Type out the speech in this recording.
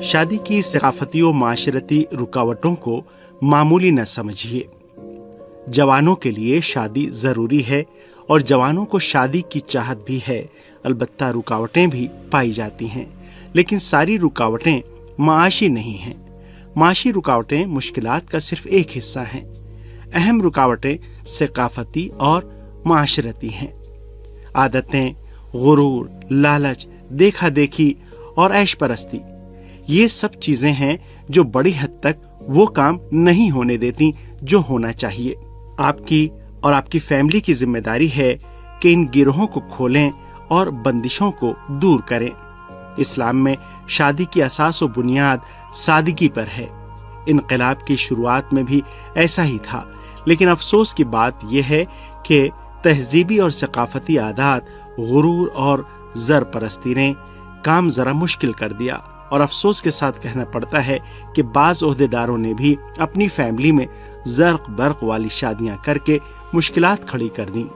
शादी की सकाफती और माशरती रुकावटों को मामूली न समझिए। जवानों के लिए शादी जरूरी है और जवानों को शादी की चाहत भी है। अलबत्ता रुकावटें भी पाई जाती हैं, लेकिन सारी रुकावटें माशी नहीं हैं। माशी रुकावटें मुश्किलात का सिर्फ एक हिस्सा हैं। अहम रुकावटें सकाफती और माशरती हैं। आदतें, गुरूर, लालच, देखा देखी और ऐश परस्ती, ये सब चीजें हैं जो बड़ी हद तक वो काम नहीं होने देती जो होना चाहिए। आपकी और आपकी फैमिली की जिम्मेदारी है कि इन गिरोहों को खोलें और बंदिशों को दूर करें। इस्लाम में शादी की असास और बुनियाद सादगी पर है। इनकलाब की शुरुआत में भी ऐसा ही था, लेकिन अफसोस की बात यह है कि तहजीबी और सकाफती आदात, गुरूर और जर परस्ती ने काम जरा मुश्किल कर दिया। और अफसोस के साथ कहना पड़ता है कि बाज ओहदेदारों ने भी अपनी फैमिली में जर्क बर्क वाली शादियां करके मुश्किलात खड़ी कर दी।